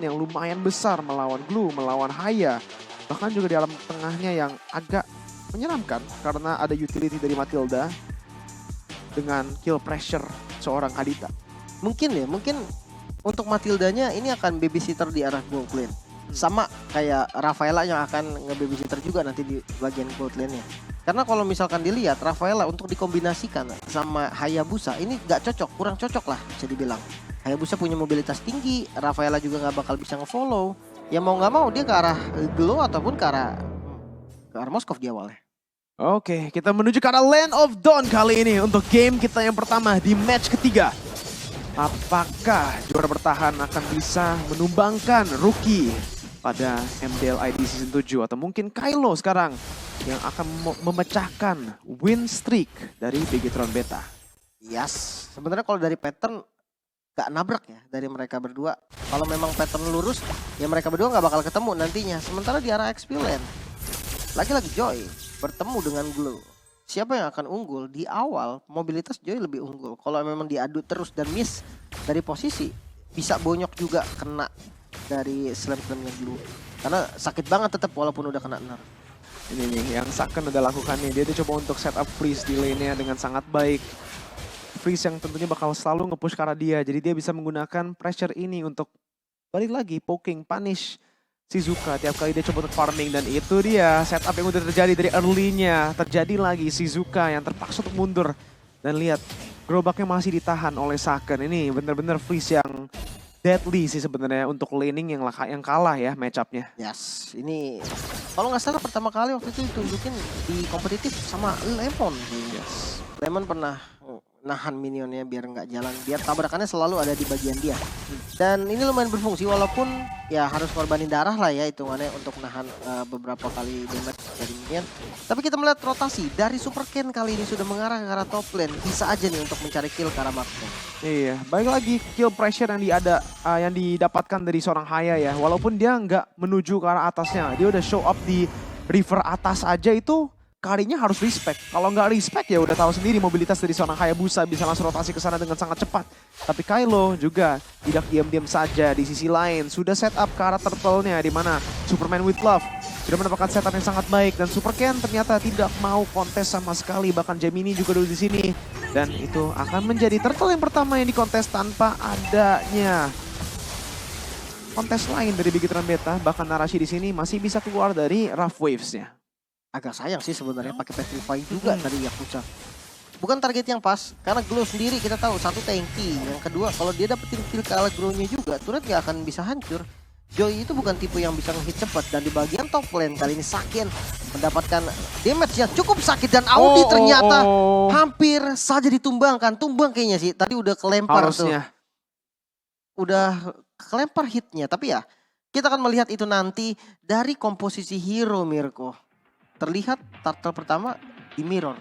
yang lumayan besar melawan Glue, melawan Haya. Bahkan juga di alam tengahnya yang agak menyeramkan karena ada utility dari Matilda dengan kill pressure seorang Adita. Mungkin untuk Matildanya ini akan babysitter di arah gold lane. Sama kayak Rafaela yang akan nge-babysitter juga nanti di bagian gold lane-nya. Karena kalau misalkan dilihat Rafaela untuk dikombinasikan sama Hayabusa ini gak cocok, kurang cocok lah bisa dibilang. Hayabusa punya mobilitas tinggi, Rafaela juga gak bakal bisa nge-follow. Ya mau gak mau dia ke arah Glow ataupun ke arah Moskov di awalnya. Oke, kita menuju ke arah Land of Dawn kali ini untuk game kita yang pertama di match ketiga. Apakah juara bertahan akan bisa menumbangkan rookie pada MDLID Season 7 atau mungkin Kylo sekarang yang akan memecahkan win streak dari Bigetron Beta? Yes, sebenarnya kalau dari pattern gak nabrak ya dari mereka berdua. Kalau memang pattern lurus ya mereka berdua gak bakal ketemu nantinya. Sementara di arah XP Lane lagi-lagi Joy bertemu dengan Glow. Siapa yang akan unggul? Di awal mobilitas Joy lebih unggul. Kalau memang diadu terus dan miss dari posisi bisa bonyok juga kena dari slam-slamnya Glow. Karena sakit banget tetap walaupun udah kena nerf. Ini nih yang Saken udah lakukan nih. Dia coba untuk setup freeze di lane-nya dengan sangat baik. Freeze yang tentunya bakal selalu nge-push ke arah dia. Jadi dia bisa menggunakan pressure ini untuk balik lagi poking, punish Shizuka tiap kali dia coba untuk farming. Dan itu dia setup yang udah terjadi dari early-nya. Terjadi lagi Shizuka yang terpaksa untuk mundur. Dan lihat gerobaknya masih ditahan oleh Saken. Ini bener-bener freeze yang deadly sih sebenarnya untuk laning yang kalah ya match-up-nya. Yes, ini kalau nggak salah pertama kali waktu itu ditunjukin di kompetitif sama Lemon. Yes. Lemon pernah nahan minionnya biar nggak jalan, biar tabrakannya selalu ada di bagian dia. Dan ini lumayan berfungsi walaupun ya harus korbanin darah lah ya hitungannya untuk nahan beberapa kali damage dari minion. Tapi kita melihat rotasi dari Super Ken kali ini sudah mengarah ke arah top lane. Bisa aja nih untuk mencari kill ke arah Marco. Iya, baik lagi kill pressure yang didapatkan dari seorang Haya ya. Walaupun dia nggak menuju ke arah atasnya, dia udah show up di river atas aja itu. Karinya harus respect. Kalau nggak respect ya udah tahu sendiri mobilitas dari seorang Hayabusa bisa langsung rotasi ke sana dengan sangat cepat. Tapi Kylo juga tidak diam-diam saja di sisi lain. Sudah set up ke arah turtle-nya di mana Superman with Love sudah mendapatkan setup yang sangat baik. Dan Super Ken ternyata tidak mau kontes sama sekali. Bahkan Gemini juga dulu di sini. Dan itu akan menjadi turtle yang pertama yang dikontes tanpa adanya kontes lain dari Bigetron Beta. Bahkan narasi di sini masih bisa keluar dari Rough Waves-nya. Agak sayang sih sebenarnya pakai Petrify juga dari Yakuza. Bukan target yang pas, karena Glow sendiri kita tahu satu tanky, yang kedua kalau dia dapetin kill ke arah Glow-nya juga, turret gak akan bisa hancur. Joy itu bukan tipe yang bisa ngehit cepat, dan di bagian top lane kali ini Saken mendapatkan damage yang cukup sakit, dan Audi ternyata hampir saja ditumbangkan. Tumbang kayaknya sih, tadi udah kelempar harusnya. Udah kelempar hitnya, tapi ya kita akan melihat itu nanti dari komposisi hero Mirko. Terlihat turtle pertama di mirror.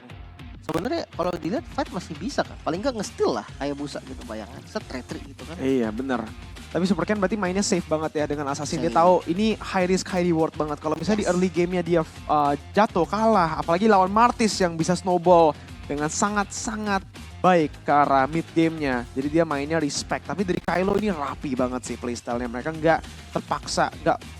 Sebenarnya kalau dilihat fight masih bisa kan. Paling nggak nge-steal lah Hayabusa gitu bayangan. Set retrik gitu kan. Iya bener. Tapi Super Ken berarti mainnya safe banget ya dengan Assassin. Dia tahu ini high risk high reward banget. Kalau misalnya di early gamenya dia jatuh kalah. Apalagi lawan Martis yang bisa snowball dengan sangat-sangat baik ke arah mid gamenya. Jadi dia mainnya respect. Tapi dari Kylo ini rapi banget sih playstyle-nya. Mereka nggak terpaksa,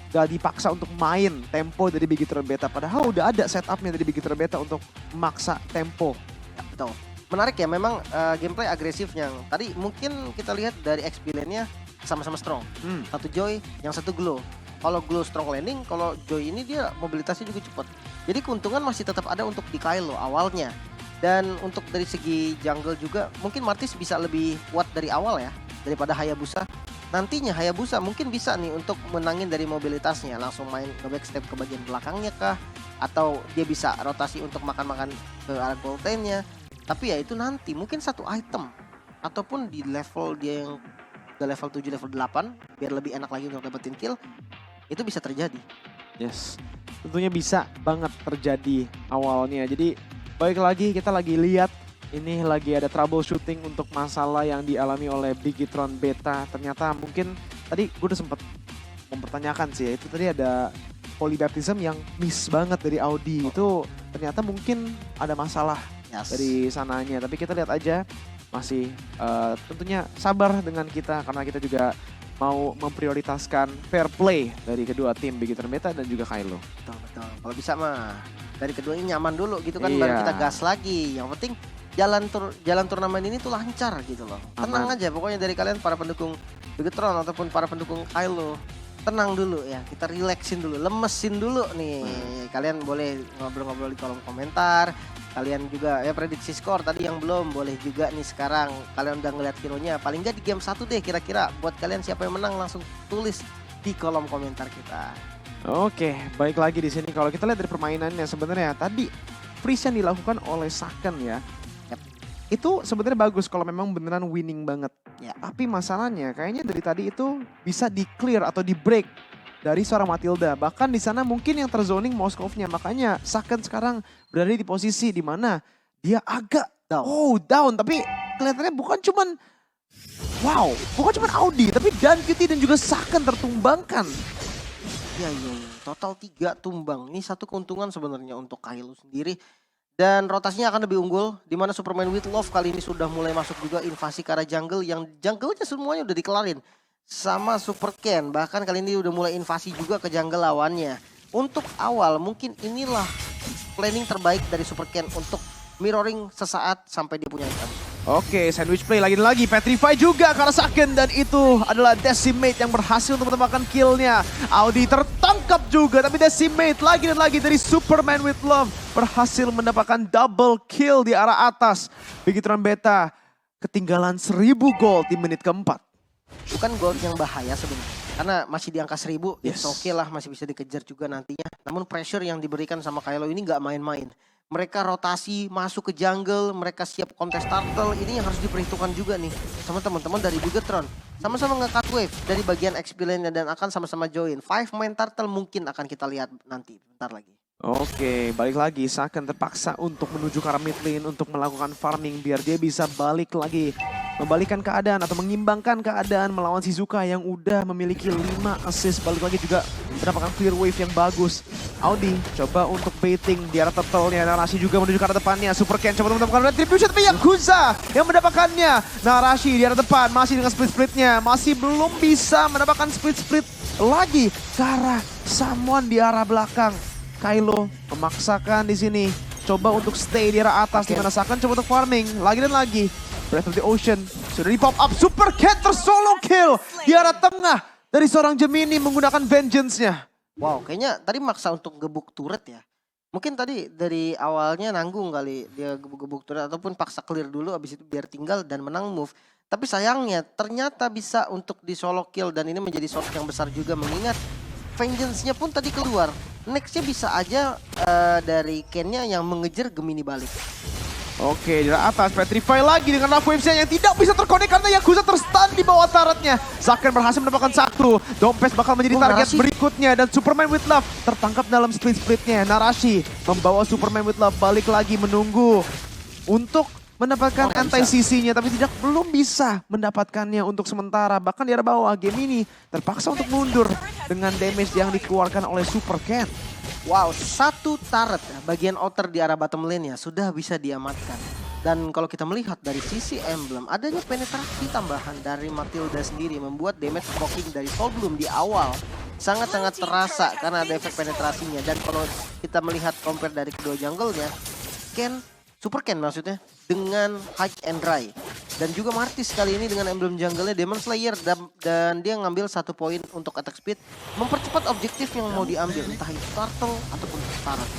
gak dipaksa untuk main tempo dari Bigetron Beta. Padahal udah ada setupnya dari Bigetron Beta untuk memaksa tempo. Ya, betul. Menarik ya memang gameplay agresifnya. Tadi mungkin kita lihat dari XP lane-nya sama-sama strong. Satu Joy, yang satu Glow. Kalau Glow strong landing, kalau Joy ini dia mobilitasnya juga cepat. Jadi keuntungan masih tetap ada untuk di Kylo awalnya. Dan untuk dari segi jungle juga mungkin Martis bisa lebih kuat dari awal ya daripada Hayabusa. Nantinya Hayabusa mungkin bisa nih untuk menangin dari mobilitasnya. Langsung main ke backstep ke bagian belakangnya kah? Atau dia bisa rotasi untuk makan-makan ke arah gold lane-nya. Tapi ya itu nanti mungkin satu item. Ataupun di level dia yang ke level 7, level 8. Biar lebih enak lagi untuk dapetin kill. Itu bisa terjadi. Yes, tentunya bisa banget terjadi awalnya. Jadi baik lagi kita lagi lihat. Ini lagi ada troubleshooting untuk masalah yang dialami oleh Bigetron Beta. Ternyata mungkin tadi gue udah sempet mempertanyakan sih ya. Itu tadi ada polybaptism yang miss banget dari Audi. Itu ternyata mungkin ada masalah dari sananya. Tapi kita lihat aja masih tentunya sabar dengan kita. Karena kita juga mau memprioritaskan fair play dari kedua tim Bigitron Beta dan juga Kylo. Betul. Kalau bisa mah dari kedua ini nyaman dulu gitu kan, Iya. baru kita gas lagi. Yang penting jalan turnamen ini tuh lancar gitu loh. Tenang aja pokoknya dari kalian para pendukung Bigitron ataupun para pendukung Kylo. Tenang dulu ya, kita relaxin dulu, lemesin dulu nih. Kalian boleh ngobrol-ngobrol di kolom komentar. Kalian juga ya prediksi skor tadi yang belum boleh juga nih sekarang. Kalian udah ngeliat hero-nya, paling nggak di game 1 deh kira-kira buat kalian siapa yang menang langsung tulis di kolom komentar kita. Oke, baik lagi di sini kalau kita lihat dari permainannya sebenarnya tadi freeze yang dilakukan oleh Saken ya. Yap. Itu sebenarnya bagus kalau memang beneran winning banget. Ya. Tapi masalahnya kayaknya dari tadi itu bisa di clear atau di break dari seorang Matilda. Bahkan di sana mungkin yang terzoning Moskovnya. Makanya Saken sekarang berada di posisi di mana dia agak down. Tapi kelihatannya bukan cuman Audi. Tapi Dan Cutie dan juga Saken tertumbangkan. Ya, total 3 tumbang. Ini satu keuntungan sebenarnya untuk Kylo sendiri. Dan rotasinya akan lebih unggul, di mana Superman with Love kali ini sudah mulai masuk juga invasi ke arah jungle, yang jungle-nya semuanya udah dikelarin sama Super Ken. Bahkan kali ini udah mulai invasi juga ke jungle lawannya. Untuk awal mungkin inilah planning terbaik dari Super Ken untuk mirroring sesaat sampai dia punya item. Oke, sandwich play lagi-lagi. Petrify juga karena Saken. Dan itu adalah Decimate yang berhasil untuk menembakkan killnya. Audi tertangkap juga. Tapi Decimate lagi dan lagi dari Superman with Love berhasil mendapatkan double kill di arah atas. Bigitron Beta ketinggalan 1000 gold di menit keempat. Bukan gold yang bahaya sebenarnya. Karena masih di angka 1000, Yes. oke lah masih bisa dikejar juga nantinya. Namun pressure yang diberikan sama Kylo ini nggak main-main. Mereka rotasi, masuk ke jungle, mereka siap kontes turtle. Ini yang harus diperhitungkan juga nih sama teman-teman dari Bigitron. Sama-sama nge-cut wave dari bagian XP-nya dan akan sama-sama join. 5 main turtle mungkin akan kita lihat nanti, bentar lagi. Oke, balik lagi. Saken terpaksa untuk menuju ke arah mid lane untuk melakukan farming biar dia bisa balik lagi. Membalikan keadaan atau mengimbangkan keadaan melawan Shizuka yang udah memiliki 5 assist. Balik lagi juga mendapatkan clear wave yang bagus. Audi coba untuk baiting di arah turtle-nya. Narashi juga menuju ke arah depannya. Super Ken coba mendapatkan retribution tapi Yakuza yang mendapatkannya. Narashi di arah depan masih dengan split-splitnya. Masih belum bisa mendapatkan split-split lagi ke arah someone di arah belakang. Kylo memaksakan di sini. Coba untuk stay di arah atas di mana Saken coba untuk farming. Lagi dan lagi. Breath of the Ocean sudah di pop up. Super Cat tersolo kill di arah tengah dari seorang Gemini menggunakan vengeance-nya. Wow, kayaknya tadi maksa untuk gebuk turret ya. Mungkin tadi dari awalnya nanggung kali dia gebuk turret ataupun paksa clear dulu abis itu biar tinggal dan menang move. Tapi sayangnya ternyata bisa untuk di solo kill dan ini menjadi source yang besar juga mengingat vengeance-nya pun tadi keluar. Next-nya bisa aja dari Ken-nya yang mengejar Gemini balik. Oke, di atas Petrify lagi dengan Love Waves yang tidak bisa terkonek karena Yakuza terstun di bawah turretnya. Saken berhasil mendapatkan 1. Dompes bakal menjadi target Narashi berikutnya dan Superman with Love tertangkap dalam split-splitnya. Narashi membawa Superman with Love balik lagi menunggu untuk mendapatkan anti-CC-nya tapi belum bisa mendapatkannya untuk sementara. Bahkan di arah bawah game ini terpaksa untuk mundur dengan damage yang dikeluarkan oleh Super Ken. Wow, 1 turret bagian outer di arah bottom lane-nya sudah bisa diamankan. Dan kalau kita melihat dari sisi emblem, adanya penetrasi tambahan dari Matilda sendiri membuat damage proking dari Soulbloom di awal sangat-sangat terasa karena ada efek penetrasinya. Dan kalau kita melihat compare dari kedua jungle-nya, Super Ken maksudnya, dengan High and Dry. Dan juga Martis kali ini dengan emblem jungle-nya Demon Slayer dan dia ngambil 1 poin untuk attack speed, mempercepat objektif yang mau diambil, entah itu turtle ataupun turret.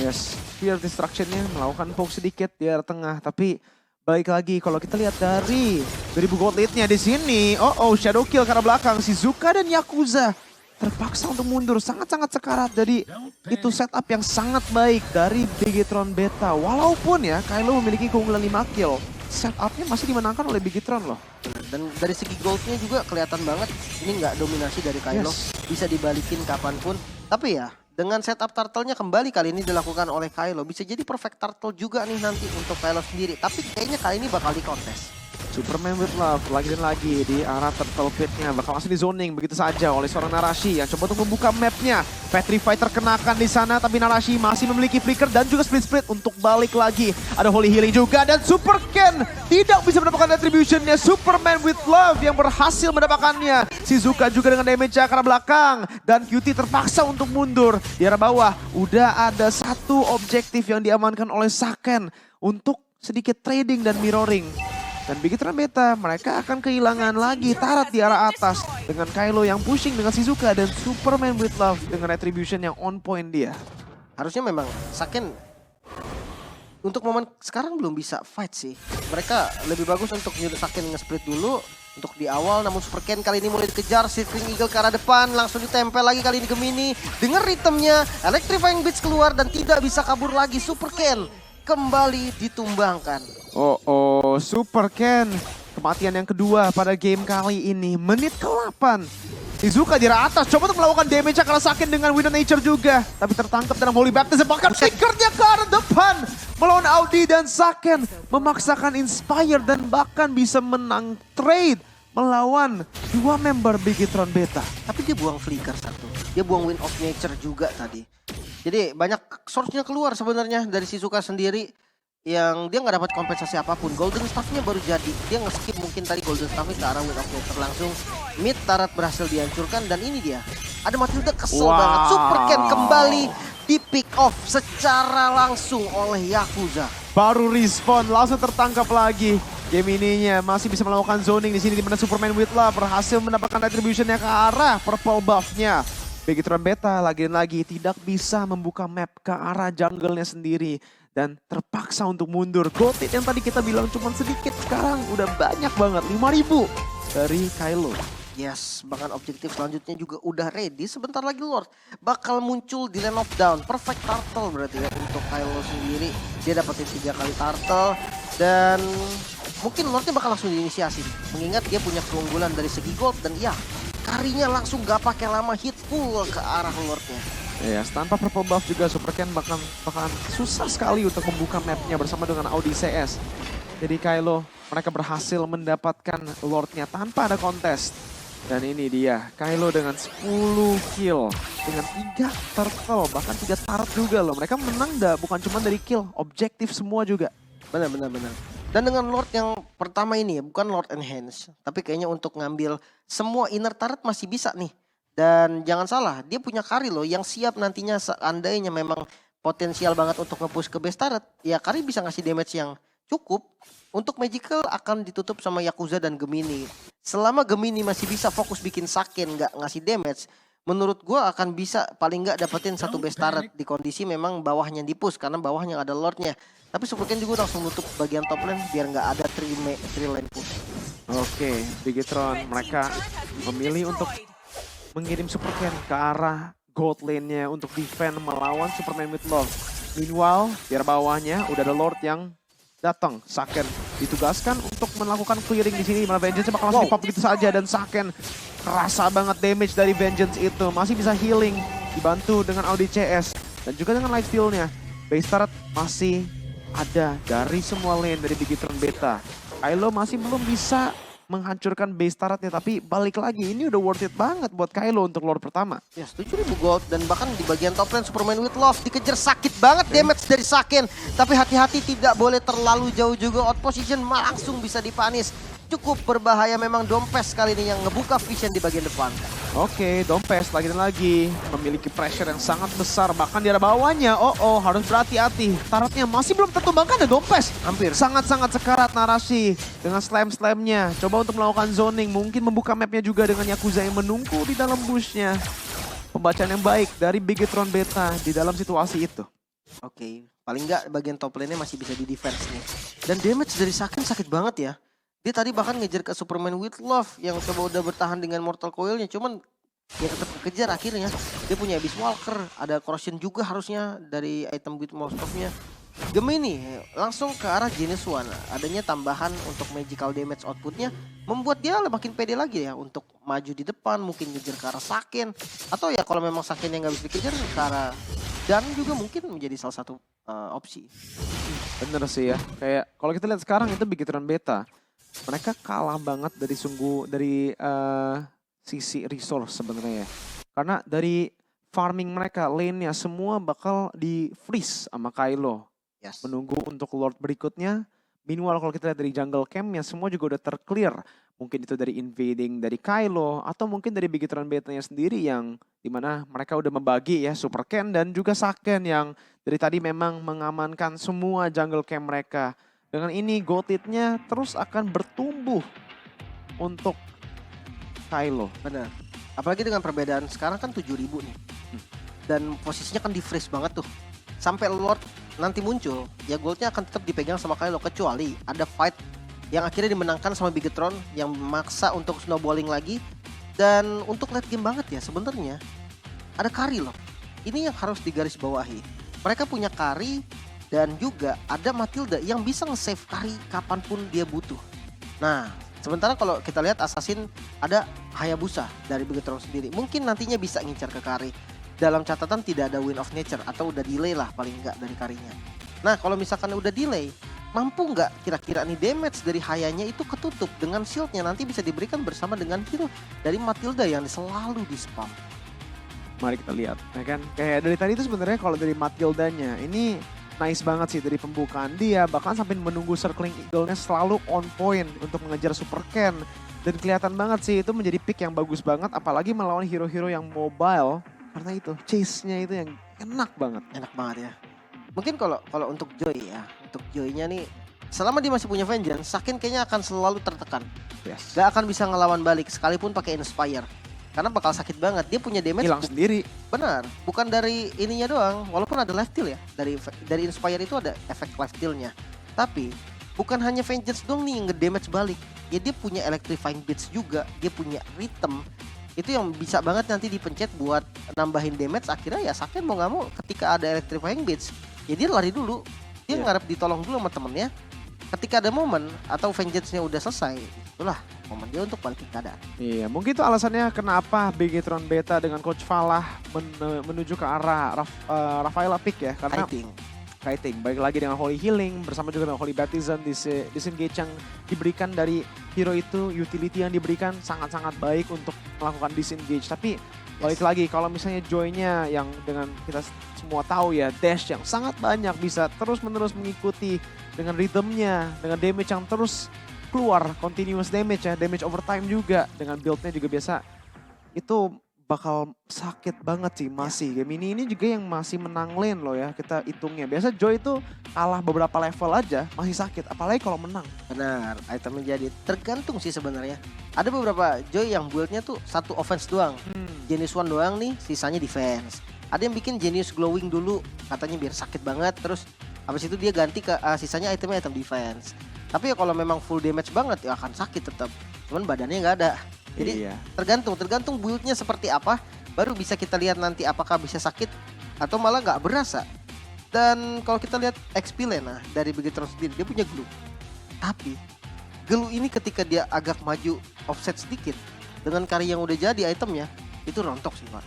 Yes, Fear Destruction-nya melakukan poke sedikit di arah tengah, tapi balik lagi kalau kita lihat dari 2000 gold lead-nya di sini, shadow kill ke arah belakang, Shizuka dan Yakuza terpaksa untuk mundur, sangat-sangat sekarat. Jadi itu setup yang sangat baik dari Bigitron Beta. Walaupun ya Kylo memiliki keunggulan 5 kill, setupnya masih dimenangkan oleh Bigitron loh. Dan dari segi goldnya juga kelihatan banget ini nggak dominasi dari Kylo, bisa dibalikin kapanpun. Tapi ya dengan setup turtle-nya kembali kali ini dilakukan oleh Kylo, bisa jadi perfect turtle juga nih nanti untuk Kylo sendiri. Tapi kayaknya kali ini bakal dikontes. Superman with Love lagi dan lagi di arah turtle pit-nya. Bakal langsung di zoning begitu saja oleh seorang Narashi yang coba untuk membuka map-nya. Petrify terkenakan di sana, tapi Narashi masih memiliki flicker dan juga split untuk balik lagi. Ada Holy Healing juga dan Super Ken tidak bisa mendapatkan retribution-nya. Superman with Love yang berhasil mendapatkannya. Shizuka juga dengan damage ke arah belakang dan QT terpaksa untuk mundur. Di arah bawah udah ada satu objektif yang diamankan oleh Saken untuk sedikit trading dan mirroring. Dan Bigetron Beta mereka akan kehilangan lagi Tarat di arah atas dengan Kylo yang pushing dengan Shizuka dan Superman with Love dengan retribution yang on point dia. Harusnya memang Saken untuk momen sekarang belum bisa fight sih. Mereka lebih bagus untuk nyuruh Saken nge-split dulu untuk di awal, namun Super Ken kali ini mulai dikejar. Circling Eagle ke arah depan, langsung ditempel lagi kali ini Gemini. Dengar ritmenya, Electrifying Beats keluar dan tidak bisa kabur lagi. Super Ken kembali ditumbangkan. Super Ken. Kematian yang kedua pada game kali ini. Menit ke-8. Shizuka di arah atas. Coba untuk melakukan damage ke arah Saken dengan Wind of Nature juga. Tapi tertangkap dalam Holy Baptism. Bahkan flickernya ke arah depan. Melawan Audi dan Saken. Memaksakan Inspire dan bahkan bisa menang trade. Melawan dua member Bigetron Beta. Tapi dia buang flicker satu. Dia buang Wind of Nature juga tadi. Jadi banyak source-nya keluar sebenarnya dari Shizuka sendiri. Yang dia nggak dapat kompensasi apapun. Golden Staff-nya baru jadi. Dia nge-skip mungkin tadi Golden Staff-nya ke arah Wind of Nature langsung. Mid Tarat berhasil dihancurkan dan ini dia. Ada Matilda kesel banget. Super Ken kembali di pick off secara langsung oleh Yakuza. Baru respawn langsung tertangkap lagi. Game ininya masih bisa melakukan zoning di sini di mana Superman with Love berhasil mendapatkan retribution-nya ke arah purple buff-nya. Bigetron Beta lagi dan lagi tidak bisa membuka map ke arah jungle-nya sendiri. Dan terpaksa untuk mundur. Gotit yang tadi kita bilang cuma sedikit, sekarang udah banyak banget. 5.000 dari Kylo. Yes, bahkan objektif selanjutnya juga udah ready. Sebentar lagi Lord bakal muncul di Land of Down. Perfect turtle berarti ya untuk Kylo sendiri. Dia dapetin 3 kali turtle. Dan mungkin Lordnya bakal langsung diinisiasi. Mengingat dia punya keunggulan dari segi gold. Dan ya, karinya langsung gak pakai lama hit full ke arah Lordnya. Ya, tanpa purple buff juga Super Ken bakalan susah sekali untuk membuka mapnya bersama dengan Audi CS. Jadi Kylo, mereka berhasil mendapatkan Lordnya tanpa ada kontes. Dan ini dia, Kylo dengan 10 kill. Dengan 3 turtle, bahkan 3 tarat juga loh. Mereka menang bukan cuma dari kill, objektif semua juga. Benar. Dan dengan Lord yang pertama ini ya, bukan Lord Enhance. Tapi kayaknya untuk ngambil semua inner turret masih bisa nih. Dan jangan salah, dia punya Kari loh yang siap nantinya seandainya memang potensial banget untuk nge-push ke base turret. Ya Kari bisa ngasih damage yang cukup. Untuk Magical akan ditutup sama Yakuza dan Gemini. Selama Gemini masih bisa fokus bikin Saken nggak ngasih damage. Menurut gue akan bisa paling nggak dapetin satu base turret di kondisi memang bawahnya di-push. Karena bawahnya ada Lordnya. Tapi Super Ken juga langsung nutup bagian top lane biar nggak ada 3 lane push. Oke, Bigetron mereka memilih untuk mengirim Super Ken ke arah gold lane-nya untuk defend melawan Superman with Love. Meanwhile, di arah bawahnya udah ada Lord yang datang. Saken ditugaskan untuk melakukan clearing di sini. Malah Vengeance bakal langsung di-pop begitu saja dan Saken kerasa banget damage dari Vengeance itu. Masih bisa healing, dibantu dengan Audi CS dan juga dengan life steal-nya. Base turret masih ada dari semua lane dari Bigetron Beta. Kylo masih belum bisa menghancurkan base turretnya, tapi balik lagi ini udah worth it banget buat Kylo untuk Lord pertama. Ya 7.000 gold dan bahkan di bagian top lane Superman with Love dikejar sakit banget damage dari Saken. Tapi hati-hati tidak boleh terlalu jauh juga, out position langsung bisa dipanis. Cukup berbahaya memang Dompes kali ini yang ngebuka vision di bagian depan. Oke, Dompes lagi dan lagi memiliki pressure yang sangat besar. Bahkan di arah bawahnya, harus berhati-hati. Taratnya masih belum tertumbangkan ya Dompes. Hampir. Sangat-sangat sekarat Narashi dengan slam-slamnya. Coba untuk melakukan zoning, mungkin membuka mapnya juga dengan Yakuza yang menunggu di dalam bushnya. Pembacaan yang baik dari Bigetron Beta di dalam situasi itu. Oke, paling nggak bagian top lane-nya masih bisa di defense nih. Dan damage dari Saken sakit banget ya. Dia tadi bahkan ngejar ke Superman with Love yang coba udah bertahan dengan Mortal Coil-nya. Cuman dia tetap kejar akhirnya. Dia punya Abyss Walker, ada Corrosion juga harusnya dari item with Molotov-nya. Gemini langsung ke arah Genius One. Adanya tambahan untuk magical damage outputnya membuat dia makin pede lagi ya untuk maju di depan, mungkin ngejar ke arah Saken. Atau ya kalau memang Saken yang nggak bisa dikejar ke arah Dan juga mungkin menjadi salah satu opsi. Bener sih ya, kayak kalau kita lihat sekarang itu Bigetron Beta. mereka kalah banget dari sisi resource sebenarnya ya. Karena dari farming mereka, lane-nya semua bakal di freeze sama Kylo. Yes. Menunggu untuk Lord berikutnya. Meanwhile kalau kita lihat dari jungle camp-nya semua juga udah terclear. Mungkin itu dari invading dari Kylo atau mungkin dari Bigetron Beta-nya sendiri yang dimana mereka udah membagi ya Super Ken dan juga Saken yang dari tadi memang mengamankan semua jungle camp mereka. Dengan ini Gold-nya terus akan bertumbuh untuk Kylo. Benar. Apalagi dengan perbedaan sekarang kan 7.000 nih. Dan posisinya kan di freeze banget tuh. Sampai Lord nanti muncul, ya goldnya akan tetap dipegang sama Kylo. Kecuali ada fight yang akhirnya dimenangkan sama Bigetron yang memaksa untuk snowballing lagi. Dan untuk late game banget ya sebenarnya ada Kari loh. Ini yang harus digarisbawahi. Mereka punya Kari dan juga ada Matilda yang bisa nge-save Kari kapanpun dia butuh. Nah, sementara kalau kita lihat Assassin ada Hayabusa dari Bigetron sendiri. Mungkin nantinya bisa ngincar ke Kari. Dalam catatan tidak ada Wind of Nature atau udah delay lah paling enggak dari Karinya. Nah, kalau misalkan udah delay, mampu nggak kira-kira nih damage dari Hayanya itu ketutup dengan shieldnya nanti bisa diberikan bersama dengan hero dari Matilda yang selalu di spam. Mari kita lihat, ya kan? Kayak dari tadi itu sebenarnya kalau dari Matildanya ini nice banget sih dari pembukaan dia, bahkan sampai menunggu circling eagle-nya selalu on point untuk mengejar Super Ken. Dan kelihatan banget sih itu menjadi pick yang bagus banget, apalagi melawan hero-hero yang mobile. Karena itu chase-nya itu yang enak banget. Enak banget ya. Mungkin kalau untuk Joy ya, untuk Joy-nya nih selama dia masih punya Vengeance, Saken kayaknya akan selalu tertekan. Yes. Gak akan bisa ngelawan balik sekalipun pakai Inspire. Karena bakal sakit banget. Dia punya damage hilang sendiri. Benar, bukan dari ininya doang. Walaupun ada life steal ya. Dari Inspire itu ada efek life steal-nya. Tapi bukan hanya Vengeance doang nih yang nge-damage balik. Ya dia punya Electrifying Beats juga, dia punya Rhythm. Itu yang bisa banget nanti dipencet buat nambahin damage. Akhirnya ya Saken mau gak mau ketika ada Electrifying Beats, ya dia lari dulu. Dia ngarep ditolong dulu sama temennya. Ketika ada momen atau Vengeance-nya udah selesai, itulah momen dia untuk balikin keadaan. Iya, mungkin itu alasannya kenapa Bigetron Beta dengan Coach Falah menuju ke arah Rafaela pick ya. Karena kiting, balik lagi dengan Holy Healing bersama juga dengan Holy Baptism, disengage yang diberikan dari hero itu, utility yang diberikan sangat-sangat baik untuk melakukan disengage. Tapi balik lagi kalau misalnya Joy-nya yang dengan kita semua tahu ya, dash yang sangat banyak bisa terus-menerus mengikuti dengan rhythm-nya, dengan damage yang terus keluar, continuous damage ya, damage overtime juga, dengan build-nya juga biasa, itu bakal sakit banget sih masih. Game ini juga yang masih menang lane loh ya, kita hitungnya. Biasa Joy itu kalah beberapa level aja masih sakit, apalagi kalau menang. Benar, item menjadi tergantung sih sebenarnya. Ada beberapa Joy yang build-nya tuh satu offense doang. Genius One doang nih, sisanya defense. Ada yang bikin Genius Glowing dulu, katanya biar sakit banget, terus habis itu dia ganti ke sisanya itemnya item defense. Tapi ya kalau memang full damage banget ya akan sakit tetap. Cuman badannya nggak ada. Jadi tergantung build-nya seperti apa, baru bisa kita lihat nanti apakah bisa sakit atau malah nggak berasa. Dan kalau kita lihat XP Lena dari Bigetron sendiri, dia punya glue. Tapi glue ini ketika dia agak maju offset sedikit dengan Kari yang udah jadi itemnya, itu rontok sih Pak.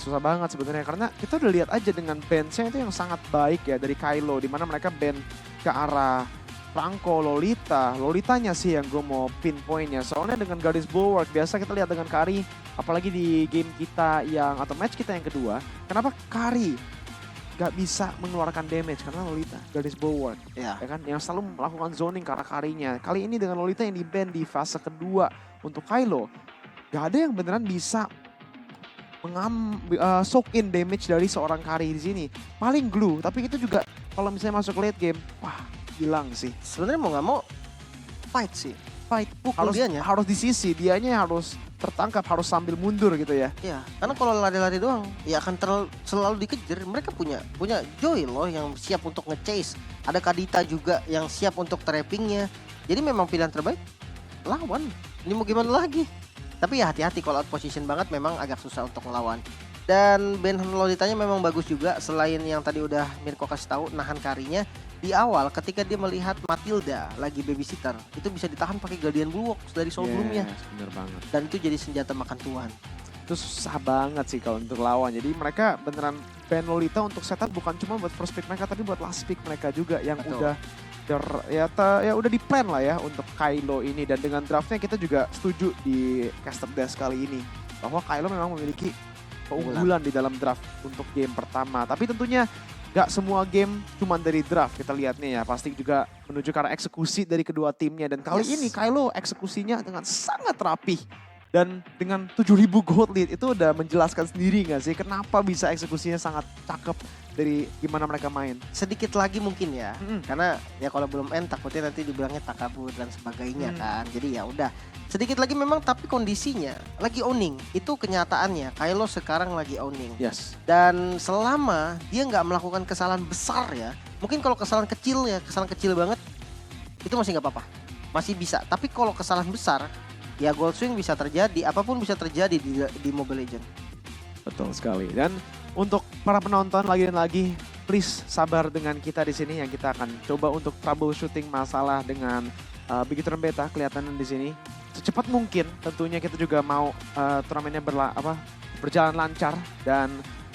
Susah banget sebenarnya karena kita udah lihat aja dengan band-nya itu yang sangat baik ya dari Kylo, di mana mereka band ke arah Franco, Lolitanya sih yang gue mau pinpointnya. Soalnya dengan Goddess Bulwark biasa kita lihat dengan Kari, apalagi di game kita yang atau match kita yang kedua, kenapa Kari gak bisa mengeluarkan damage karena Lolita, Goddess Bulwark, ya kan, yang selalu melakukan zoning ke arah Karinya. Kali ini dengan Lolita yang di ban di fase kedua untuk Kylo, gak ada yang beneran bisa soak in damage dari seorang Kari di sini. Paling glue, tapi itu juga kalau misalnya masuk late game, wah hilang sih. Sebenarnya mau nggak mau fight sih, pukul dianya. Harus di sisi, dianya harus tertangkap, harus sambil mundur gitu ya. Iya, karena kalau lari-lari doang, ya akan selalu dikejar. Mereka punya Joy loh yang siap untuk nge-chase. Ada Kadita juga yang siap untuk trappingnya. Jadi memang pilihan terbaik lawan. Ini mau gimana lagi? Tapi ya hati-hati kalau out position banget memang agak susah untuk melawan. Dan Ben Lolitanya memang bagus juga, selain yang tadi udah Mirko kasih tahu nahan Karinya. Di awal ketika dia melihat Matilda lagi babysitter, itu bisa ditahan pakai Guardian Bulwark dari sebelumnya. Bener banget. Dan itu jadi senjata makan tuan. Itu susah banget sih kalau untuk lawan. Jadi mereka beneran ban Lolita untuk setup bukan cuma buat first pick mereka, tapi buat last pick mereka juga yang udah ya udah di plan lah ya untuk Kylo ini, dan dengan draftnya kita juga setuju di Caster Dash kali ini bahwa Kylo memang memiliki keunggulan di dalam draft untuk game pertama. Tapi tentunya gak semua game cuma dari draft kita lihatnya ya, pasti juga menuju ke arah eksekusi dari kedua timnya, dan kali ini Kylo eksekusinya dengan sangat rapih. Dan dengan 7.000 gold lead itu udah menjelaskan sendiri gak sih kenapa bisa eksekusinya sangat cakep dari gimana mereka main. Sedikit lagi mungkin ya, karena ya kalau belum end takutnya nanti dibilangnya takabur dan sebagainya kan. Jadi ya udah sedikit lagi memang, tapi kondisinya lagi owning. Itu kenyataannya, Kylo sekarang lagi owning. Yes. Dan selama dia nggak melakukan kesalahan besar ya, mungkin kalau kesalahan kecil banget, itu masih nggak apa-apa. Masih bisa, tapi kalau kesalahan besar, ya gold swing bisa terjadi, apapun bisa terjadi di Mobile Legends. Betul sekali. Dan untuk para penonton lagi dan lagi, please sabar dengan kita di sini yang kita akan coba untuk troubleshooting masalah dengan Bigetron Beta kelihatan di sini. Secepat mungkin tentunya kita juga mau turnamennya berjalan lancar dan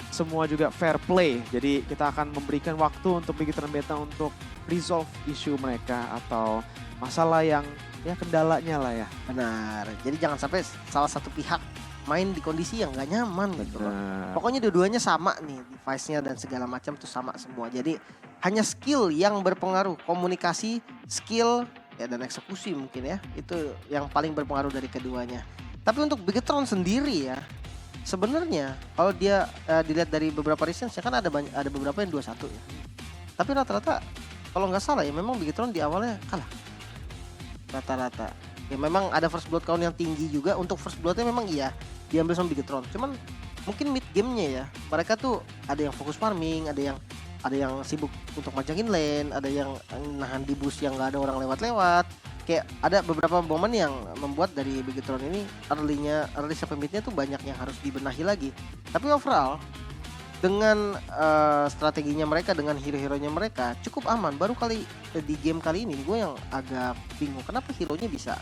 semua juga fair play. Jadi kita akan memberikan waktu untuk Bigetron Beta untuk resolve isu mereka atau masalah yang ya kendalanya lah ya. Benar. Jadi jangan sampai salah satu pihak main di kondisi yang gak nyaman gitu loh. Nah, Pokoknya dua-duanya sama nih, device-nya dan segala macam tuh sama semua. Jadi hanya skill yang berpengaruh, komunikasi, skill ya dan eksekusi mungkin ya. Itu yang paling berpengaruh dari keduanya. Tapi untuk Bigetron sendiri ya, sebenarnya kalau dia dilihat dari beberapa reasons ya kan ada beberapa yang 2-1 ya. Tapi rata-rata kalau nggak salah ya memang Bigetron di awalnya kalah. Rata-rata. Ya memang ada first blood count yang tinggi juga. Untuk first bloodnya memang iya diambil sama Bigetron. Cuman mungkin mid gamenya ya mereka tuh ada yang fokus farming, ada yang sibuk untuk majangin lane, ada yang nahan di boost yang nggak ada orang lewat-lewat. Kayak ada beberapa momen yang membuat dari Bigetron ini early sampai midnya tuh banyak yang harus dibenahi lagi. Tapi overall dengan strateginya mereka, dengan hero-heronya mereka cukup aman. Baru kali di game kali ini gue yang agak bingung kenapa hero-nya bisa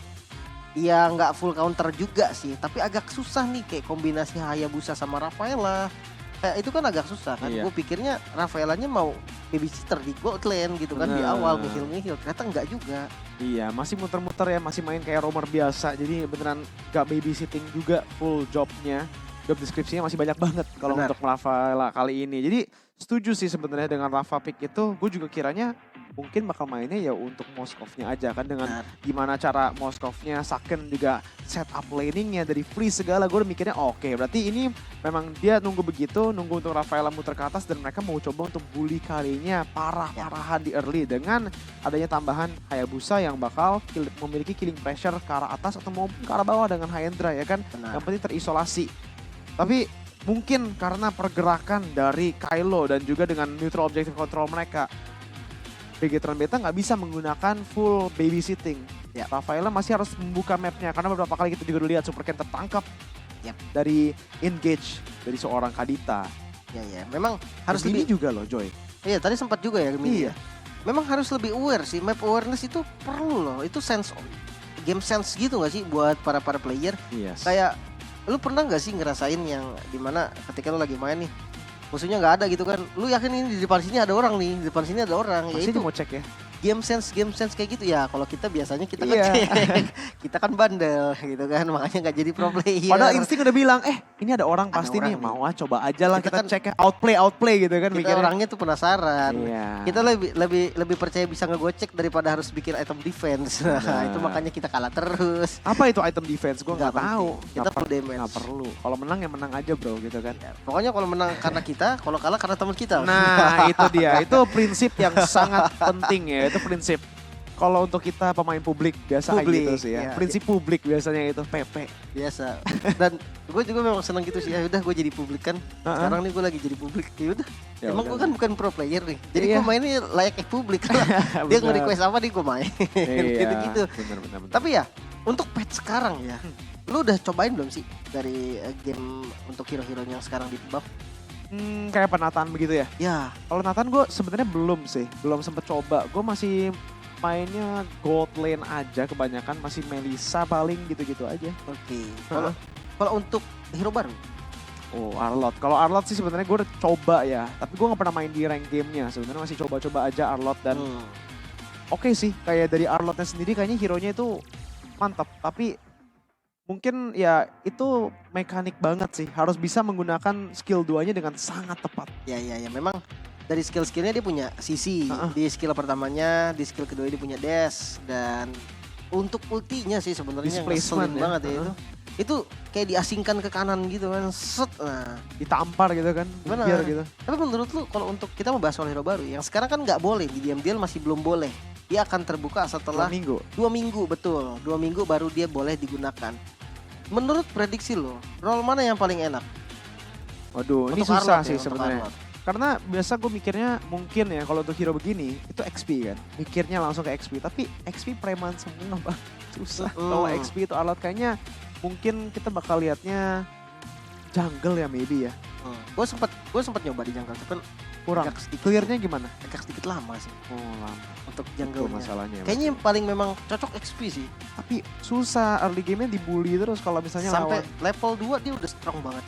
ya nggak full counter juga sih, tapi agak susah nih kayak kombinasi Hayabusa sama Rafaela. Kayak itu kan agak susah kan. Iya. Gue pikirnya Rafaelanya mau babysitter di gold lane gitu kan di awal ngehil, ternyata enggak juga. iya, masih muter-muter ya, masih main kayak roamer biasa. Jadi beneran gak babysitting juga full jobnya. Job deskripsinya masih banyak banget kalau Benar. untuk Rafaela kali ini. Jadi setuju sih sebenarnya dengan Rafa pick itu. Gue juga kiranya mungkin bakal mainnya ya untuk Moskovnya aja kan, dengan Benar. gimana cara Moskovnya, Saken juga setup laningnya dari free segala. Gue udah mikirnya oke, berarti ini memang dia nunggu begitu, nunggu untuk Rafaela muter ke atas dan mereka mau coba untuk bully kalinya parah-parahan di early dengan adanya tambahan Hayabusa yang bakal memiliki killing pressure ke arah atas atau maupun ke arah bawah dengan Hyendra ya kan. Benar. Yang penting terisolasi. Tapi mungkin karena pergerakan dari Kylo dan juga dengan neutral objective control mereka, Bigetron Beta nggak bisa menggunakan full babysitting. Ya. Rafaela masih harus membuka mapnya karena beberapa kali kita juga udah lihat Super Ken tertangkap Yap. dari engage dari seorang Kadita. Ya, memang harus ini lebih. juga loh Joy. Iya, tadi sempat juga ya Gemini. Iya. Memang harus lebih aware sih. Map awareness itu perlu loh. Itu game sense gitu gak sih buat para player. Yes. Kayak lu pernah gak sih ngerasain yang dimana ketika lu lagi main nih musuhnya nggak ada gitu kan, lu yakin ini di depan sini ada orang nih, di depan sini ada orang. Ya Pasti itu mau cek ya. game sense kayak gitu ya. Kalau kita biasanya kita kan Iya. kita kan bandel gitu kan, makanya nggak jadi pro player. Padahal insting udah bilang, ini ada orang Ada pasti orang nih, nih. mau coba aja lah Kita kita kan- cek ya. Outplay gitu kan kita mikirnya. orangnya tuh penasaran. Iya. Kita lebih percaya bisa ngegocek daripada harus bikin item defense. Nah, Benar. itu makanya kita kalah terus. Apa itu item defense? Gue nggak Nggak tahu. penting. Kita full damage. Nggak perlu. Kalau menang ya menang aja bro gitu kan. Ya, pokoknya kalau menang karena kita, kalau kalah karena teman kita. Nah itu dia. Itu prinsip yang sangat penting ya. Itu prinsip. Kalau untuk kita pemain publik biasa kayak Publik, gitu sih ya. iya. Prinsip publik biasanya itu PP. Biasa. Dan gue juga memang senang gitu sih. Ya udah gue jadi publik kan. Sekarang nih gue lagi jadi publik. Ya udah. Ya Emang udah. gue kan bukan pro player nih. Jadi Iya. gue mainnya layaknya publik. Dia Benar. nge-request apa nih gue main. Gitu-gitu. Bener. Tapi ya untuk patch sekarang ya. Lu udah cobain belum sih dari game untuk hero-hero yang sekarang di buff? Kayak penataan begitu ya. Ya, Kalau Nathan gue sebenarnya belum sih. Belum sempet coba. Gue masih mainnya gold lane aja kebanyakan. Masih Melissa paling gitu-gitu aja. oke. Kalau untuk hero baru? Oh Arlot. Kalau Arlot sih sebenarnya gue udah coba ya. Tapi gue nggak pernah main di rank gamenya. Sebenarnya masih coba-coba aja Arlot dan oke sih. Kayak dari Arlotnya sendiri kayaknya hero-nya itu mantap. Tapi mungkin ya itu mekanik banget sih. Harus bisa menggunakan skill 2-nya dengan sangat tepat. Ya memang dari skill-skillnya dia punya CC. Di skill pertamanya, di skill kedua dia punya dash. Dan untuk ultinya sih sebenarnya Displacement ngeselin banget ya itu. Itu kayak diasingkan ke kanan gitu kan, set. Nah, Ditampar gitu kan, benar. biar gitu. Tapi menurut lu kalau untuk kita membahas soal hero baru, yang sekarang kan nggak boleh di DMDL masih belum boleh. Dia akan terbuka setelah 2 minggu, betul. 2 minggu baru dia boleh digunakan. Menurut prediksi lo, role mana yang paling enak? Waduh, ini Untuk susah Arlott sih ya, sebenarnya. Karena biasa gue mikirnya mungkin ya kalau untuk hero begini itu XP kan. Mikirnya langsung ke XP, tapi XP preman semua bang. Susah. Kalau XP itu Arlott kayaknya mungkin kita bakal lihatnya jungle ya maybe ya. Gue sempet nyoba di jungle, tapi Kurang. Clearnya gimana? agak sedikit lama sih Oh lama. untuk Itu jungle-nya. masalahnya. Kayaknya yang paling memang cocok XP sih. Tapi susah early game-nya dibully terus kalau misalnya Sampai lawan level 2 dia udah strong banget.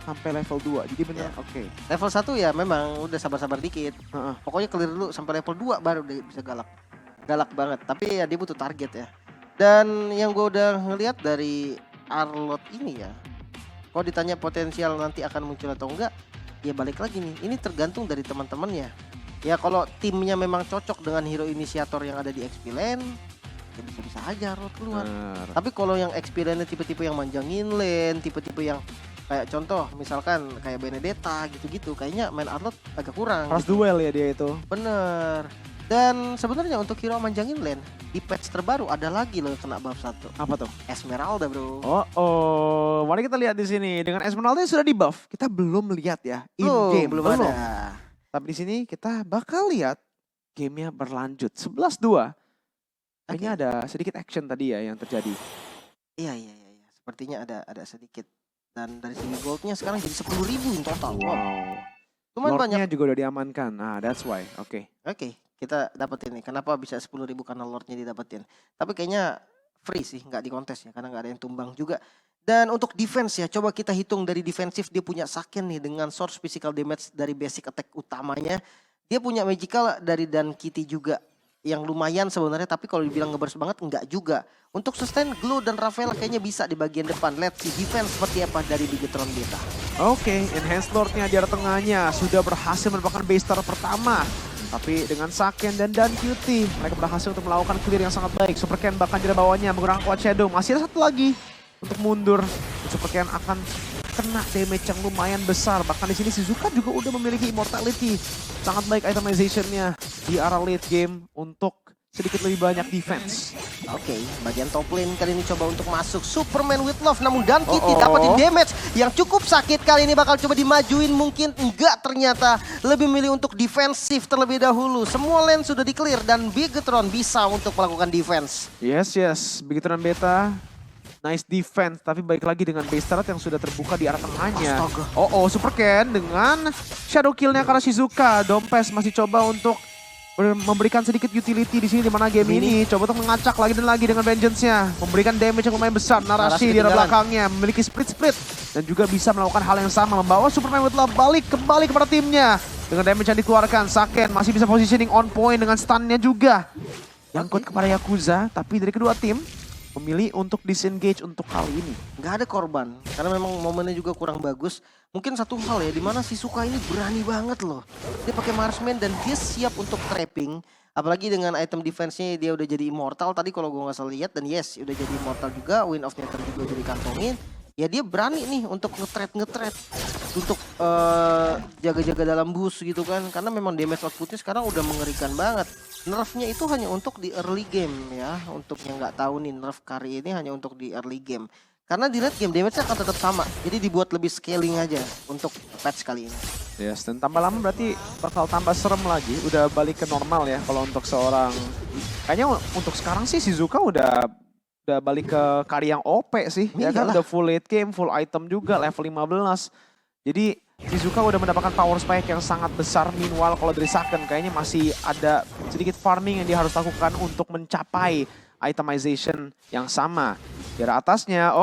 sampai level 2. Jadi bener oke. Level 1 ya memang udah sabar-sabar dikit. Heeh. Pokoknya clear dulu sampai level 2 baru dia bisa galak. Galak banget, tapi ya dia butuh target ya. Dan yang gue udah ngelihat dari Arlott ini ya, kalau ditanya potensial nanti akan muncul atau enggak, ya balik lagi nih, ini tergantung dari teman-temannya. Ya kalau timnya memang cocok dengan hero inisiator yang ada di XP Lane, ya bisa-bisa aja Arlott keluar. Bener. Tapi kalau yang XP Lane tipe-tipe yang manjangin lane, tipe-tipe yang kayak contoh misalkan kayak Benedetta gitu-gitu, kayaknya main Arlott agak kurang. Harus gitu. duel ya dia itu. Bener. Dan sebenarnya untuk hero manjangin lane di patch terbaru ada lagi loh yang kena buff 1. Apa tuh? Esmeralda bro. Oh, mari kita lihat di sini. Dengan Esmeralda yang sudah di buff, kita belum lihat ya in game. Belum ada. Tapi di sini kita bakal lihat gamenya berlanjut. 11-2. Kayaknya ada sedikit action tadi ya yang terjadi. Iya. Sepertinya ada sedikit. Dan dari segi goldnya sekarang jadi 10.000 in total. Wow. Lumayan banyak. Lordnya juga udah diamankan. Nah, that's why. Oke. Oke, kita dapetin nih. Kenapa bisa 10.000 karena Lordnya didapetin. Tapi kayaknya free sih, nggak di kontes ya. Karena nggak ada yang tumbang juga. Dan untuk defense ya, coba kita hitung dari defensif. Dia punya Saken nih dengan source physical damage dari basic attack utamanya. Dia punya magical dari Dan Kitty juga. Yang lumayan sebenarnya, tapi kalau dibilang ngeburst banget enggak juga. Untuk sustain Glow dan Rafael kayaknya bisa di bagian depan. Let's see defense seperti apa dari Bigetron Beta. Oke, Enhanced Lordnya di arah tengahnya sudah berhasil merupakan base star pertama. Tapi dengan Saken dan Cutie, mereka berhasil untuk melakukan clear yang sangat baik. Super Ken bahkan di bawahnya menggunakan Cloud Shadow. Masih ada satu lagi untuk mundur. Super Ken akan kena damage yang lumayan besar. Bahkan di sini Shizuka juga udah memiliki immortality. Sangat baik itemization-nya di arah late game untuk sedikit lebih banyak defense. Oke, bagian top lane kali ini coba untuk masuk Superman with Love. Namun Dan Kitty dapetin damage yang cukup sakit. Kali ini bakal coba dimajuin, mungkin enggak ternyata. Lebih milih untuk defensif terlebih dahulu. Semua lane sudah di-clear dan Bigetron bisa untuk melakukan defense. Yes. Bigetron Beta. Nice defense, tapi baik lagi dengan base turret yang sudah terbuka di arah tengahnya. Astaga. Super Ken dengan shadow kill-nya karena Shizuka. Dompes masih coba untuk memberikan sedikit utility di sini di mana game ini. Coba untuk mengacak lagi dan lagi dengan vengeance-nya. Memberikan damage yang lumayan besar. Narasi di arah belakangnya memiliki split. Dan juga bisa melakukan hal yang sama. Membawa Superman with Love balik kembali kepada timnya. Dengan damage yang dikeluarkan, Saken masih bisa positioning on point dengan stun-nya juga. Nyangkut kepada Yakuza, tapi dari kedua tim memilih untuk disengage untuk kali ini. Nggak ada korban, karena memang momennya juga kurang bagus. Mungkin satu hal ya, dimana Shizuka ini berani banget loh. Dia pakai marksman dan dia siap untuk trapping. Apalagi dengan item defense-nya dia udah jadi immortal. Tadi kalau gue nggak salah lihat, dan yes, udah jadi immortal juga. Wind of Nether juga udah dikantongin. Ya dia berani nih untuk nge-trade. Untuk jaga-jaga dalam bus gitu kan. Karena memang damage outputnya sekarang udah mengerikan banget. Nerfnya itu hanya untuk di early game ya. Untuk yang nggak tahu nih, nerf kali ini hanya untuk di early game. Karena di late game damage-nya akan tetap sama. Jadi dibuat lebih scaling aja untuk patch kali ini. Yes, dan tambah lama berarti bakal tambah serem lagi. Udah balik ke normal ya kalau untuk seorang... Kayaknya untuk sekarang sih Shizuka udah balik ke karya yang OP sih. Ya kan udah full late game, full item juga, level 15. Jadi Shizuka udah mendapatkan power spike yang sangat besar. Meanwhile kalau dari Saken kayaknya masih ada sedikit farming yang dia harus lakukan untuk mencapai itemization yang sama. Di arah atasnya,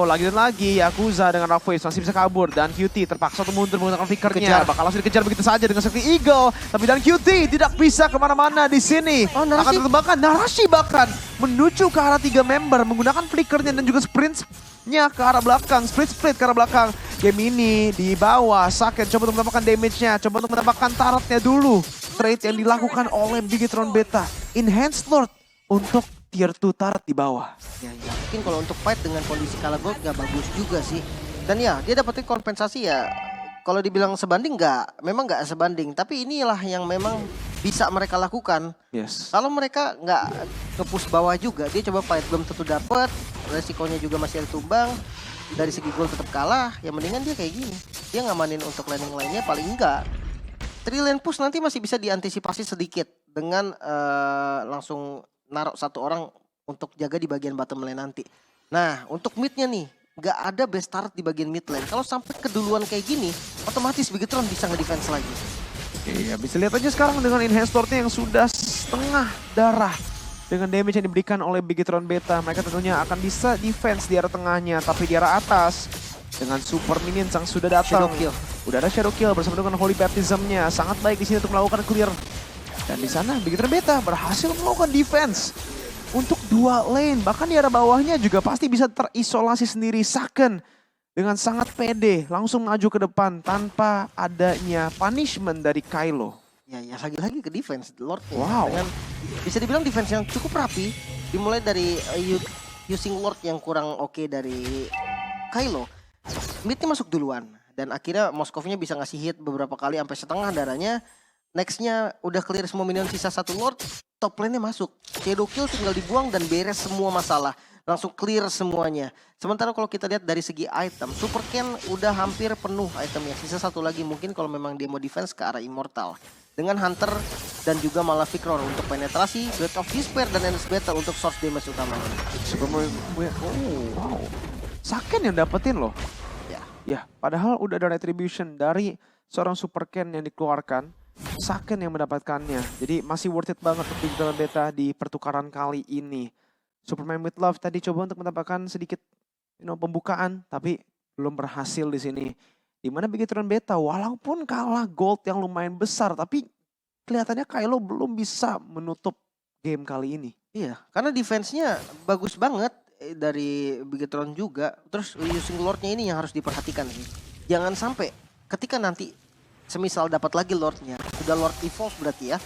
lagi dan lagi Yakuza dengan Rock Waves masih bisa kabur. Dan QT terpaksa untuk mundur menggunakan flickernya. Bakal langsung dikejar begitu saja dengan sakti Eagle. Tapi dan QT tidak bisa kemana-mana di sini. Akan tertembakkan, Narashi bahkan menuju ke arah 3 member menggunakan flickernya dan juga sprintnya ke arah belakang. Split ke arah belakang. Game ini di bawah, Saken coba untuk mendapatkan damage-nya. Coba untuk mendapatkan turretnya dulu. Trade yang dilakukan oleh Bigetron Beta. Enhanced Lord untuk tier 2 turret di bawah. Ya, mungkin kalau untuk fight dengan kondisi kalah gold gak bagus juga sih. Dan ya, dia dapetin kompensasi ya. Kalau dibilang sebanding memang gak sebanding. Tapi inilah yang memang bisa mereka lakukan. Yes. Kalau mereka nggak nge-push bawah juga, dia coba fight belum tentu dapet. Resikonya juga masih ada tumbang. Dari segi gol tetap kalah, ya mendingan dia kayak gini. Dia ngamanin untuk landing lainnya paling enggak. 3 lane push nanti masih bisa diantisipasi sedikit. Dengan langsung naruh 1 orang untuk jaga di bagian bottom lane nanti. Nah, untuk midnya nih, nggak ada best turret di bagian mid lane. Kalau sampai keduluan kayak gini, otomatis Bigetron bisa nge-defense lagi. Iya, bisa lihat aja sekarang dengan Enhanced Lord-nya yang sudah setengah darah. Dengan damage yang diberikan oleh Bigetron Beta, mereka tentunya akan bisa defense di arah tengahnya. Tapi di arah atas, dengan super minions yang sudah datang. Udah ada Shadow Kill bersama dengan Holy Baptism-nya. Sangat baik di sini untuk melakukan clear. Dan di sana Bigetron Beta berhasil melakukan defense untuk 2 lane. Bahkan di arah bawahnya juga pasti bisa terisolasi sendiri. Saken dengan sangat pede langsung maju ke depan tanpa adanya punishment dari Kylo. Ya lagi-lagi ke defense Lord-nya. Wow. Dengan bisa dibilang defense yang cukup rapi. Dimulai dari using Lord yang kurang oke dari Kylo. Midnya masuk duluan. Dan akhirnya Moskovnya bisa ngasih hit beberapa kali sampai setengah darahnya. Nextnya udah clear semua minion, sisa 1 Lord, top lane-nya masuk. Shadow Kill tinggal dibuang dan beres semua masalah. Langsung clear semuanya. Sementara kalau kita lihat dari segi item, Super Ken udah hampir penuh itemnya. Sisa 1 lagi mungkin kalau memang dia mau defense ke arah Immortal. Dengan Hunter dan juga Malefic Roar untuk penetrasi, Blade of Despair dan Endless Battle untuk source damage utamanya. Wow. Saken yang dapetin loh. Ya, padahal udah ada retribution dari seorang Super Ken yang dikeluarkan. Saken yang mendapatkannya. Jadi masih worth it banget untuk Bigetron Beta di pertukaran kali ini. Superman with Love tadi coba untuk mendapatkan sedikit pembukaan, tapi belum berhasil di sini. Dimana Bigetron Beta walaupun kalah gold yang lumayan besar, tapi kelihatannya Kylo belum bisa menutup game kali ini. Iya, karena defense-nya bagus banget dari Bigetron juga. Terus using Lord-nya ini yang harus diperhatikan sih. Jangan sampai ketika nanti semisal dapat lagi Lord-nya, sudah Lord evolve berarti ya.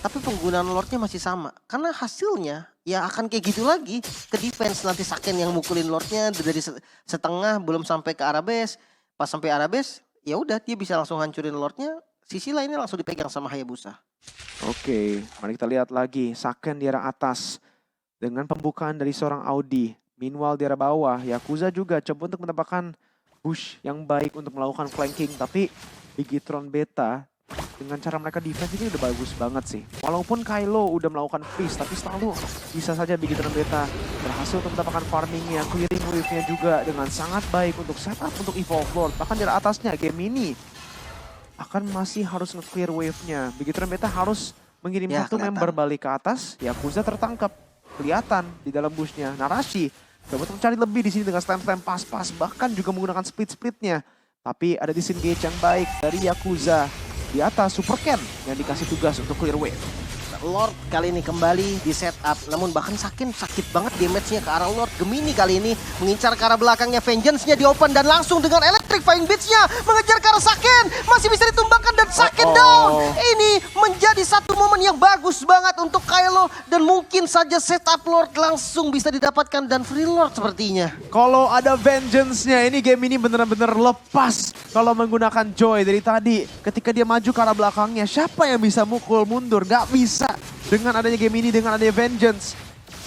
Tapi penggunaan Lord-nya masih sama. Karena hasilnya ya akan kayak gitu lagi. Ke defense nanti Saken yang mukulin Lord-nya dari setengah belum sampai ke arah base. Pas sampai arah base, ya udah dia bisa langsung hancurin Lord-nya. Sisi lainnya langsung dipegang sama Hayabusa. Oke, mari kita lihat lagi Saken di arah atas. Dengan pembukaan dari seorang Audi. Meanwhile di arah bawah, Yakuza juga coba untuk mendapatkan push yang baik untuk melakukan flanking. Tapi Bigetron Beta dengan cara mereka defense ini udah bagus banget sih. Walaupun Kylo udah melakukan freeze, tapi selalu bisa saja Bigetron Beta berhasil untuk mendapatkan farmingnya, clearing wave-nya juga dengan sangat baik untuk setup untuk Evolve Lord. Bahkan di atasnya game ini akan masih harus nge-clear wave-nya. Bigetron Beta harus mengirim satu member balik ke atas, Yakuza tertangkap. Kelihatan di dalam bush-nya. Narashi coba untuk mencari lebih di sini dengan slam-slam pas-pas, bahkan juga menggunakan split-splitnya. Tapi ada disengage yang baik dari Yakuza. Di atas Super Ken yang dikasih tugas untuk clear wave. Lord kali ini kembali di setup, namun bahkan Saken sakit banget damage-nya ke arah Lord. Gemini kali ini mengincar ke arah belakangnya, Vengeance-nya di open dan langsung dengan Electric Flying Beats-nya mengejar ke arah Saken. Masih bisa ditumbangkan dan Saken down. Ini menjadi satu momen yang bagus banget untuk Kylo dan mungkin saja setup Lord langsung bisa didapatkan dan free Lord sepertinya. Kalau ada Vengeance-nya ini game ini benar-benar lepas kalau menggunakan Joy dari tadi. Ketika dia maju ke arah belakangnya, siapa yang bisa mukul mundur? Gak bisa. Dengan adanya game ini, dengan adanya Vengeance,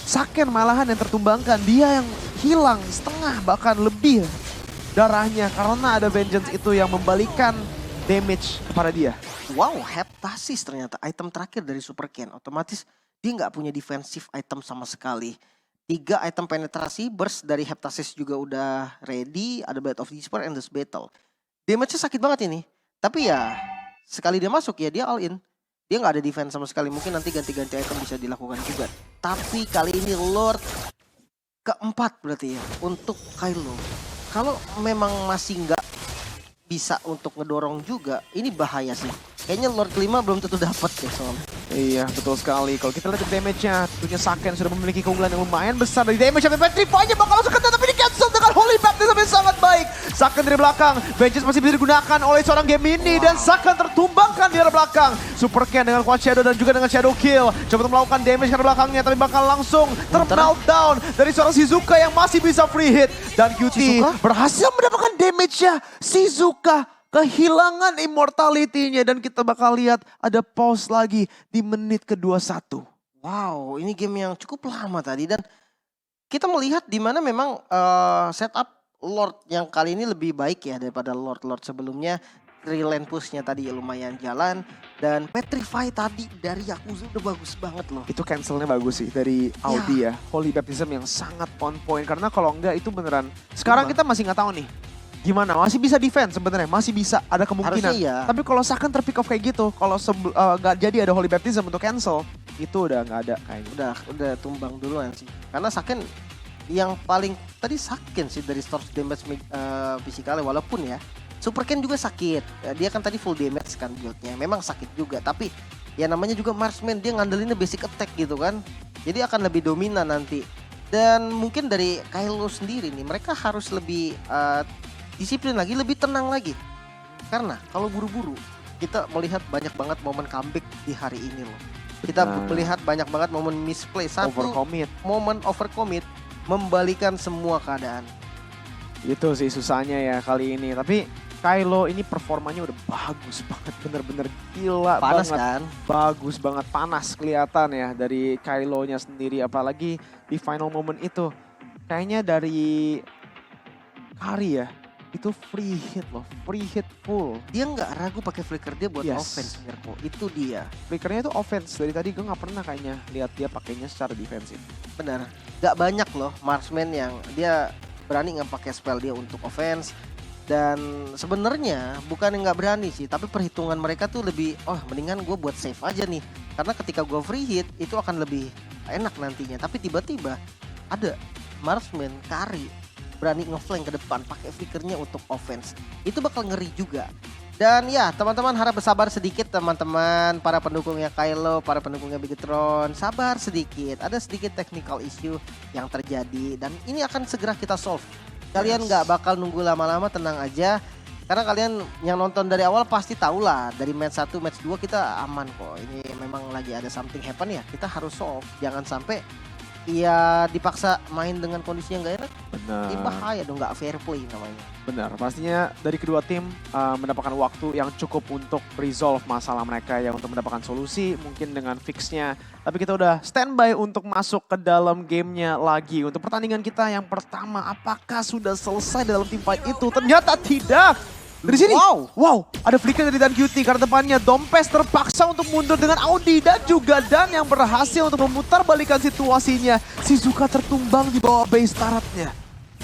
Saken malahan yang tertumbangkan. Dia yang hilang setengah bahkan lebih darahnya karena ada Vengeance itu yang membalikan damage kepada dia. Wow, Heptasis ternyata item terakhir dari Super Ken. Otomatis dia nggak punya defensive item sama sekali. 3 item penetrasi, burst dari Heptasis juga udah ready. Ada Blade of Despair, Endless Battle. Damage-nya sakit banget ini. Tapi ya sekali dia masuk ya dia all in. dia nggak ada defense sama sekali. Mungkin nanti ganti-ganti item bisa dilakukan juga. Tapi kali ini Lord keempat berarti ya untuk Kylo. Kalau memang masih nggak bisa untuk ngedorong juga, ini bahaya sih. Kayaknya Lord kelima belum tentu dapat ya soalnya. Iya, betul sekali. Kalau kita lihat damage-nya, tentunya Saken sudah memiliki keunggulan yang lumayan besar dari damage. Sampai Petrify-nya bakal langsung kena, tapi di cancel dengan Holy Baptism yang sangat baik. Saken dari belakang, Vengeance masih bisa digunakan oleh seorang Gemini. Dan Saken tertumbangkan di arah belakang. Super Ken dengan Quad Shadow dan juga dengan Shadow Kill. Coba untuk melakukan damage ke arah belakangnya, tapi bakal langsung termeltdown dari seorang Shizuka yang masih bisa free hit. Dan QT berhasil mendapatkan damage-nya. Shizuka kehilangan immortality-nya dan kita bakal lihat ada pause lagi di menit ke-21. Wow, ini game yang cukup lama tadi dan kita melihat di mana memang setup Lord yang kali ini lebih baik ya daripada Lord sebelumnya. Relent push-nya tadi lumayan jalan dan Petrify tadi dari Yakuza udah bagus banget loh. Itu cancel-nya bagus sih dari Audi ya. Holy Baptism yang sangat on point karena kalau enggak itu beneran. Sekarang kita masih nggak tahu nih. Gimana? Masih bisa defense sebenarnya, masih bisa ada kemungkinan. Iya. Tapi kalau Saken terpick off kayak gitu, kalau nggak jadi ada Holy Baptism untuk cancel, itu udah nggak ada kayaknya. Udah tumbang duluan sih. Karena Saken yang paling tadi Saken sih dari source damage physicalnya walaupun ya. Super Ken juga sakit. Dia kan tadi full damage kan build-nya. Memang sakit juga, tapi ya namanya juga marksman, dia ngandelinnya basic attack gitu kan. Jadi akan lebih dominan nanti. Dan mungkin dari Kylo sendiri nih, mereka harus lebih disiplin lagi, lebih tenang lagi. Karena kalau buru-buru, kita melihat banyak banget momen comeback di hari ini loh. Kita melihat banyak banget momen misplay. Momen overcommit membalikan semua keadaan. Itu sih susahnya ya kali ini. Tapi Kylo ini performanya udah bagus banget, bener-bener gila panas banget. Kan? Bagus banget, panas kelihatan ya dari Kylo-nya sendiri. Apalagi di final moment itu. Kayaknya dari Kari ya. Itu free hit loh, free hit full. Dia nggak ragu pakai flicker dia buat offense, Mirko. Itu dia. Flickernya itu offense. Dari tadi gue nggak pernah kayaknya lihat dia pakainya secara defensif. Benar. Nggak banyak loh marksman yang dia berani nggak pakai spell dia untuk offense. Dan sebenarnya bukan yang nggak berani sih, tapi perhitungan mereka tuh lebih, mendingan gue buat save aja nih. Karena ketika gue free hit itu akan lebih enak nantinya. Tapi tiba-tiba ada marksman Kari berani ngeflank ke depan pakai flickernya untuk offense. Itu bakal ngeri juga. Dan ya teman-teman harap bersabar sedikit teman-teman. Para pendukungnya Kylo, para pendukungnya Bigetron. Sabar sedikit. Ada sedikit technical issue yang terjadi. Dan ini akan segera kita solve. Kalian nggak bakal nunggu lama-lama, tenang aja. Karena kalian yang nonton dari awal pasti tahu lah. Dari match 1, match 2 kita aman kok. Ini memang lagi ada something happen ya. Kita harus solve. Jangan sampai dipaksa main dengan kondisi yang gak enak. Benar. Ini bahaya dong, gak fair play namanya. Benar, pastinya dari kedua tim mendapatkan waktu yang cukup untuk resolve masalah mereka ya, untuk mendapatkan solusi mungkin dengan fixnya. Tapi kita udah standby untuk masuk ke dalam gamenya lagi. Untuk pertandingan kita yang pertama, apakah sudah selesai dalam team fight itu? Ternyata tidak. Dari sini, wow, ada flicker dari Dan QT karena depannya Dompes terpaksa untuk mundur dengan Audi dan juga Dan yang berhasil untuk memutar balikan situasinya. Shizuka tertumbang di bawah base turretnya.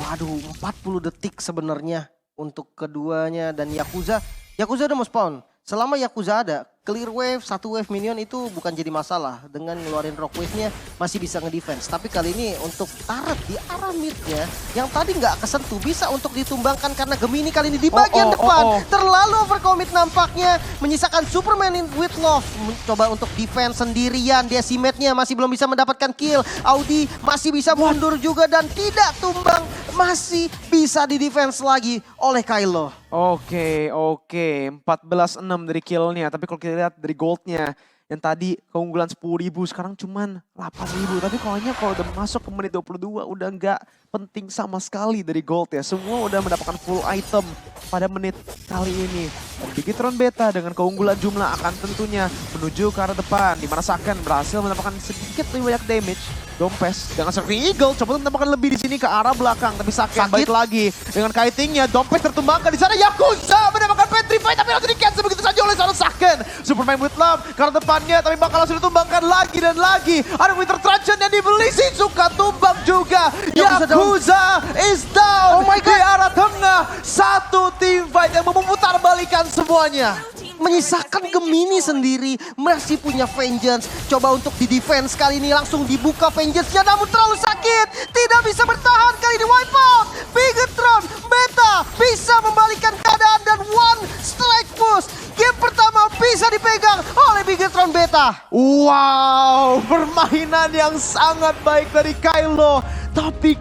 Waduh, 40 detik sebenarnya untuk keduanya dan Yakuza. Yakuza udah mau spawn. Selama Yakuza ada, clear wave, 1 wave minion itu bukan jadi masalah. Dengan ngeluarin rock wave-nya masih bisa ngedefense. Tapi kali ini untuk turret di arah mid-nya yang tadi nggak kesentuh bisa untuk ditumbangkan karena Gemini kali ini di bagian depan. Terlalu overcommit nampaknya, menyisakan Superman with Love. Mencoba untuk defense sendirian, decimatenya masih belum bisa mendapatkan kill. Audi masih bisa mundur juga dan tidak tumbang. Masih bisa di defense lagi oleh Kylo. Oke, 14-6 dari killnya. Tapi kalau kita lihat dari goldnya, yang tadi keunggulan 10.000 sekarang cuman 8.000. Tapi kalau udah masuk ke menit 22 udah nggak penting sama sekali dari gold ya. Semua udah mendapatkan full item pada menit kali ini. Dan Bigetron Beta dengan keunggulan jumlah akan tentunya menuju ke arah depan. Di mana Saken berhasil mendapatkan sedikit lebih banyak damage. Dompes dengan Surfing Eagle coba mendapatkan lebih di sini ke arah belakang, tapi Saken balik lagi dengan kitingnya. Dompes tertumbangkan di sana. Yakuza mendapatkan Petrify tapi langsung di cancel begitu saja oleh seorang Saken. Superman with Love ke arah depannya tapi bakal langsung ditumbangkan lagi dan lagi. Ada Winter Truncheon yang dibeli, Shizuka tumbang juga. Yakuza is down. Oh my God. Di arah tengah, satu team fight yang memutar balikan semuanya. menyisakan Gemini sendiri. Masih punya Vengeance. Coba untuk di defense kali ini langsung dibuka Vengeance-nya. Namun terlalu sakit. Tidak bisa bertahan kali ini. Wipeout. Bigetron Beta bisa membalikan keadaan dan one strike push. Game pertama bisa dipegang oleh Bigetron Beta. Wow, permainan yang sangat baik dari Kylo. Tapi